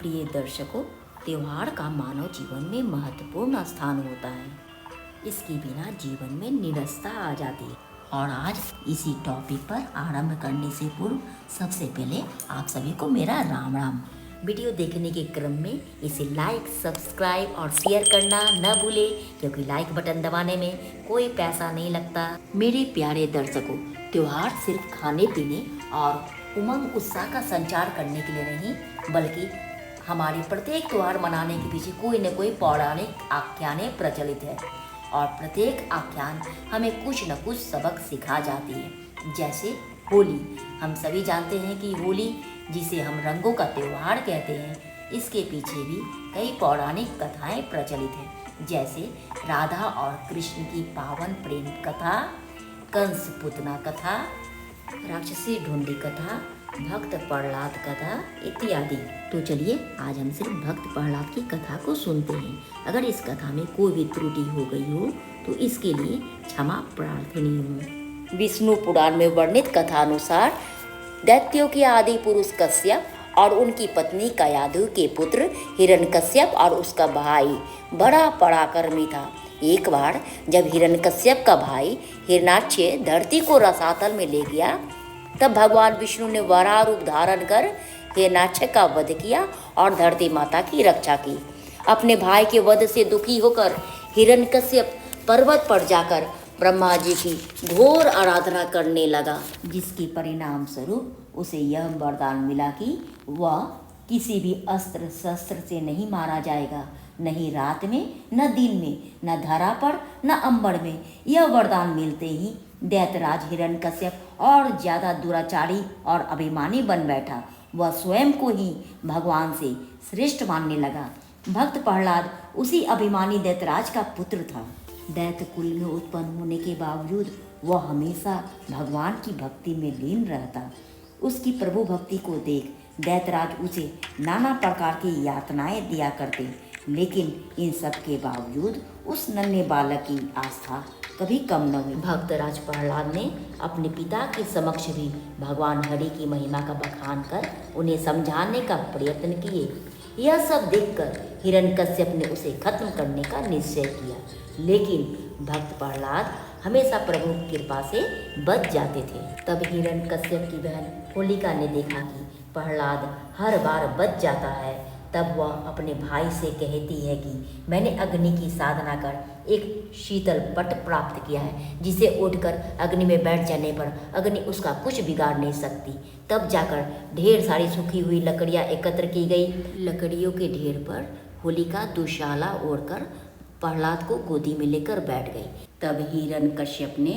प्रिय दर्शकों, त्योहार का मानव जीवन में महत्वपूर्ण स्थान होता है। इसके बिना जीवन में निरस्ता आ जाती है। और आज इसी टॉपिक पर आरंभ करने से पूर्व सबसे पहले आप सभी को मेरा राम राम। वीडियो देखने के क्रम में इसे लाइक, सब्सक्राइब और शेयर करना न भूले, क्योंकि लाइक बटन दबाने में कोई पैसा नहीं लगता। मेरे प्यारे दर्शकों, त्योहार सिर्फ खाने पीने और उमंग उत्साह का संचार करने के लिए नहीं, बल्कि हमारे प्रत्येक त्योहार मनाने के पीछे कोई न कोई पौराणिक आख्यानें प्रचलित है और प्रत्येक आख्यान हमें कुछ न कुछ सबक सिखा जाती है। जैसे होली, हम सभी जानते हैं कि होली, जिसे हम रंगों का त्योहार कहते हैं, इसके पीछे भी कई पौराणिक कथाएं प्रचलित हैं। जैसे राधा और कृष्ण की पावन प्रेम कथा, कंस पुतना कथा, राक्षसी ढूंढी कथा, भक्त प्रहलाद कथा इत्यादि। तो चलिए आज हम सिर्फ भक्त प्रहलाद की कथा को सुनते हैं। अगर इस कथा में कोई भी त्रुटि हो गई हो तो इसके लिए क्षमा प्रार्थनीय हो। विष्णु पुराण में वर्णित कथा अनुसार दैत्यों के आदि पुरुष कश्यप और उनकी पत्नी कयाधु के पुत्र हिरण्यकश्यप और उसका भाई बड़ा पराक्रमी था। एक बार जब हिरण्यकश्यप का भाई हिरण्याक्ष धरती को रसातल में ले गया, तब भगवान विष्णु ने वराह रूप धारण कर हिरण्याक्ष का वध किया और धरती माता की रक्षा की। अपने भाई के वध से दुखी होकर हिरण्यकश्यप पर्वत पर जाकर ब्रह्मा जी की घोर आराधना करने लगा, जिसके परिणाम स्वरूप उसे यह वरदान मिला कि वह किसी भी अस्त्र शस्त्र से नहीं मारा जाएगा, नहीं रात में, न दिन में, न धरा पर, न अंबर में। यह वरदान मिलते ही दैत्यराज हिरण्यकश्यप और ज़्यादा दुराचारी और अभिमानी बन बैठा। वह स्वयं को ही भगवान से श्रेष्ठ मानने लगा। भक्त प्रहलाद उसी अभिमानी दैत्यराज का पुत्र था। दैत्य कुल में उत्पन्न होने के बावजूद वह हमेशा भगवान की भक्ति में लीन रहता। उसकी प्रभु भक्ति को देख दैत्यराज उसे नाना प्रकार की यातनाएं दिया करते, लेकिन इन सब के बावजूद उस नन्हे बालक की आस्था कभी कम न हुई। भक्तराज प्रहलाद ने अपने पिता के समक्ष भी भगवान हरि की महिमा का बखान कर उन्हें समझाने का प्रयत्न किए। यह सब देखकर हिरण्यकश्यप ने उसे खत्म करने का निश्चय किया, लेकिन भक्त प्रहलाद हमेशा प्रभु की कृपा से बच जाते थे। तब हिरण्यकश्यप की बहन होलिका ने देखा कि प्रहलाद हर बार बच जाता है। तब वह अपने भाई से कहती है कि मैंने अग्नि की साधना कर एक शीतल पट प्राप्त किया है, जिसे उठकर अग्नि में बैठ जाने पर अग्नि उसका कुछ बिगाड़ नहीं सकती। तब जाकर ढेर सारी सूखी हुई लकड़ियाँ एकत्र की गई। लकड़ियों के ढेर पर होलिका दुशाला ओढ़कर प्रहलाद को गोदी में लेकर बैठ गई। तब हिरण्यकश्यप ने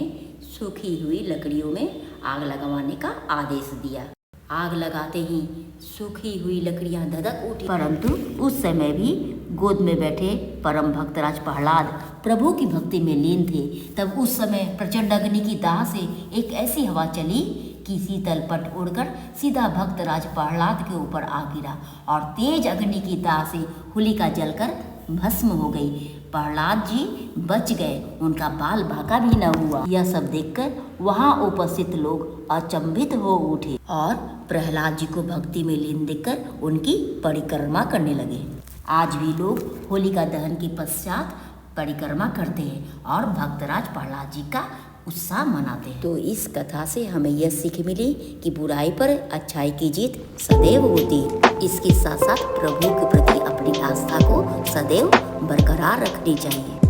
सूखी हुई लकड़ियों में आग लगवाने का आदेश दिया। आग लगाते ही सूखी हुई लकड़ियां धधक उठी, परंतु उस समय भी गोद में बैठे परम भक्तराज प्रहलाद प्रभु की भक्ति में लीन थे। तब उस समय प्रचंड अग्नि की दाह से एक ऐसी हवा चली कि शीतल पट उड़कर सीधा भक्तराज प्रहलाद के ऊपर आ गिरा और तेज अग्नि की दाह से होलिका जलकर भस्म हो गई। प्रहलाद जी बच गए, उनका बाल बांका भी न हुआ। यह सब देखकर वहां उपस्थित लोग अचंभित हो उठे और प्रहलाद जी को भक्ति में लीन देखकर उनकी परिक्रमा करने लगे। आज भी लोग होलिका दहन के पश्चात परिक्रमा करते हैं और भक्तराज प्रहलाद जी का उत्साह मनाते हैं। तो इस कथा से हमें यह सीख मिली कि बुराई पर अच्छाई की जीत सदैव होती है। इसके साथ साथ प्रभु के प्रति अपनी आस्था को सदैव बरकरार रखनी चाहिए।